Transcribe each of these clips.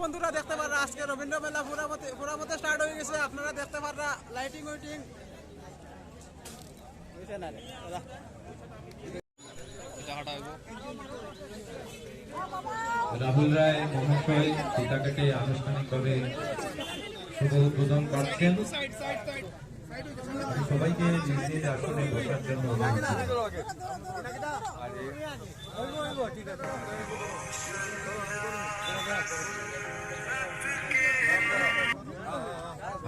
বন্ধুরা দেখতে পারা আজকে রবীন্দ্র মেলা পুরামতে স্টার্ট হয়ে গেছে। আপনারা দেখতে পারা লাইটিং উইটিং রাহুল রায় মহাশয় পিতাকে আনুষ্ঠানিকভাবে শুভ উদ্বোধন করছেন। সবাইকে নিজ নিজ আসনে বসার জন্য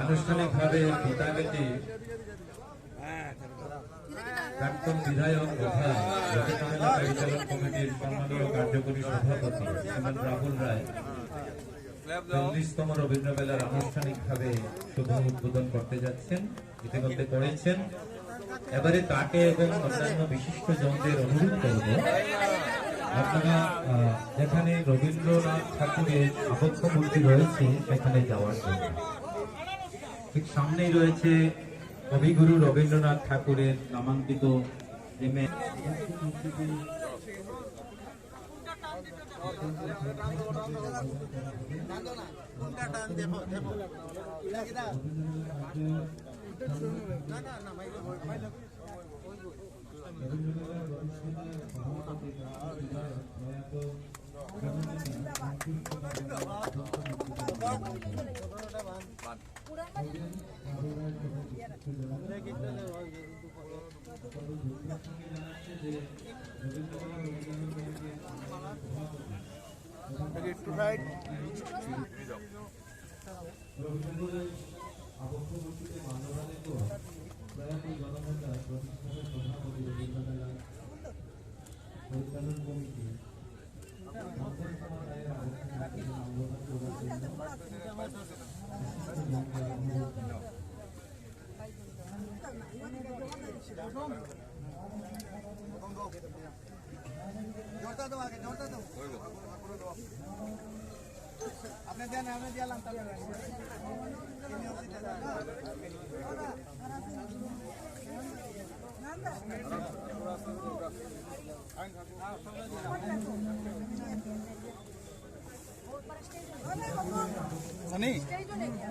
আনুষ্ঠানিকভাবে পিতাকে প্রাক্তন বিধায়ক তথা রবীন্দ্রমেলা পরিচালন কমিটির সম্মানীয় কার্যকরী সভাপতি শ্রীমান রাহুল রায় ৪০তম রবীন্দ্র মেলার আনুষ্ঠানিকভাবে শুভ উদ্বোধন করতে যাচ্ছেন, ইতিমধ্যে করেছেন। এবারে তাকে এবং অন্যান্য বিশিষ্ট জনদের অনুরোধ করব, আপনারা যেখানে রবীন্দ্রনাথ ঠাকুরের আবক্ষ মূর্তি রয়েছে সেখানে যাওয়ার জন্য। ঠিক সামনেই রয়েছে কবিগুরু রবীন্দ্রনাথ ঠাকুরের নামাঙ্কিত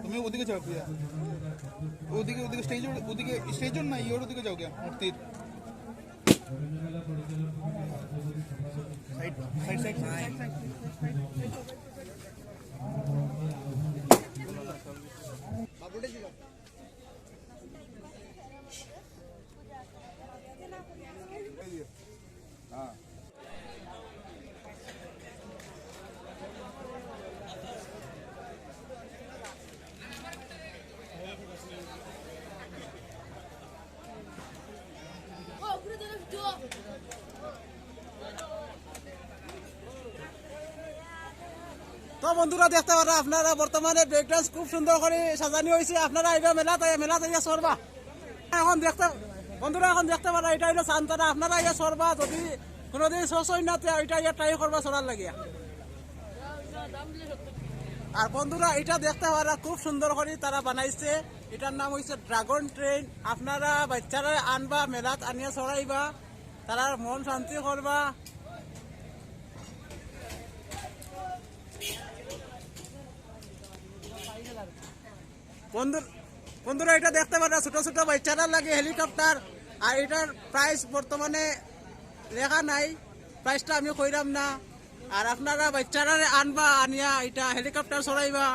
তুমি ওদিকে যাও, প্রিয়া ওদিকে ওদিকে স্টেজ না ইয়োর ওদিকে যাও কে মূর্তি সাইড সাইড সাইড তো বন্ধুরা দেখতে পারা আপনারা বর্তমানে ব্রেক ডান্স খুব সুন্দর করে সাজানো হয়েছে। আপনারা আইবা মেলা তাইয়া সরবা। এখন দেখতে বন্ধুরা এখন দেখতে পারা এটা হলো সান্তানা। আপনারা ইয়া সরবা, যদি কোনোদিন সসই না এটা ইয়া ট্রাই করবা সরার লাগিয়া। আর বন্ধুরা এটা দেখতে পারা খুব সুন্দর করে তারা বানাইছে। এটার নাম হয়েছে ড্রাগন ট্রেন। আপনারা বাচ্চারা আনবা মেলাত আনিয়া সরাইবা, তারা মন শান্তি করবা। বন্ধুরা এটা দেখতে পারা ছোট ছোট বাচ্চারা লাগে হেলিকপ্টার। আর এটার প্রাইস বর্তমানে লেখা নাই, প্রাইসটা আমি কইরাম না। আর আপনারা বাচ্চারা আনবা আনিয়া এটা হেলিকপ্টার চড়াইবা।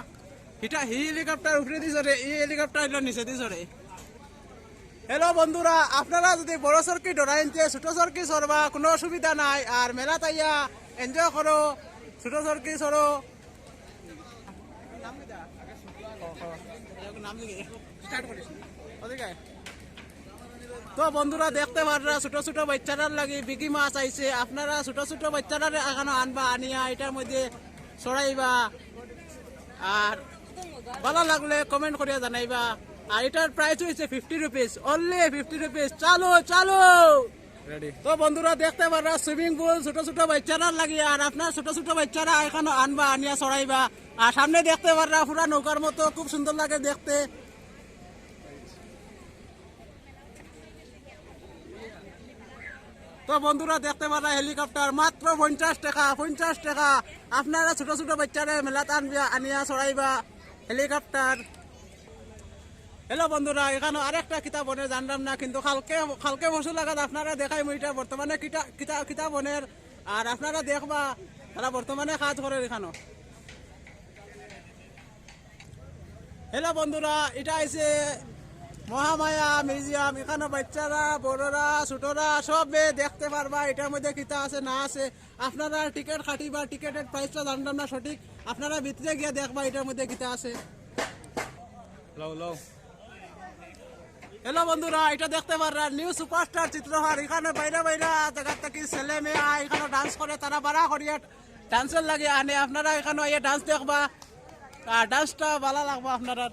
এটা হেলিকপ্টার উপরে দিয়ে চড়ে, এই হেলিকপ্টার এটা নিচে দিয়ে চড়ে। হ্যালো বন্ধুরা, আপনারা যদি বড় সরকি ডরাইনতে ছোট সরকি চড়বা, কোনো অসুবিধা নাই। আর মেলা তাইয়া এনজয় করো, ছোট সরকি চড়ো। তো বন্ধুরা দেখতে পারা ছোট ছোট বাচ্চারার লাগে বিগি মাছ আইছে। আপনারা ছোট ছোট বাচ্চারা এখানে আনবা আনিয়া এটার মধ্যে চড়াইবা। আর ভালো লাগলে কমেন্ট করিয়া জানাইবা। আর এটার প্রাইস হয়েছে 50 রুপিস, অনলি 50 রুপিস। চালু চালু। তো বন্ধুরা দেখতে পারা সুইমিং পুল ছোট ছোট বাচ্চারা লাগে। আর আপনার ছোট ছোট বাচ্চারা এখানে আনবা আনিয়া চড়াইবা। আর সামনে দেখতে পারা পুরা নৌকার মতো খুব সুন্দর লাগে দেখতে। তো তো বন্ধুরা দেখতে পারা হেলিকপ্টার মাত্র 50 টাকা আপনারা ছোট ছোট বাচ্চারা মেলাত আনবিয়া আনিয়া চড়াইবা হেলিকপ্টার। হ্যালো বন্ধুরা, এখানে আরেকটা কিতাব বনের জানলাম না, কিন্তু কালকে বসু লাগাত আপনারা দেখাই এটা বর্তমানে কিতাব বনের, আর আপনারা দেখবা তারা বর্তমানে কাজ করে এখানে। হ্যালো বন্ধুরা, এটা হয়েছে মহামায়া মিউজিয়াম। এখানে বাচ্চারা বড়রা ছোটরা সবে দেখতে পারবা এটার মধ্যে কিতা আছে না আছে। আপনারা টিকিট কাটিবা, টিকিটের প্রাইসটা জানলাম না সঠিক, আপনারা ভিতরে গিয়ে দেখবা এটার মধ্যে কিতা আছে। হ্যালো বন্ধুরা, এটা দেখতে পাররা নিউ সুপারস্টার চিত্রহার। এখানে বাইরে জায়গা থেকে ছেলে মেয়ে এখানে ডান্স করে, তারা বাড়া করিয়া ডান্সের লাগে আনে। আপনারা এখানে ডান্স দেখবা, ডান্সটা ভালো লাগবে আপনারা।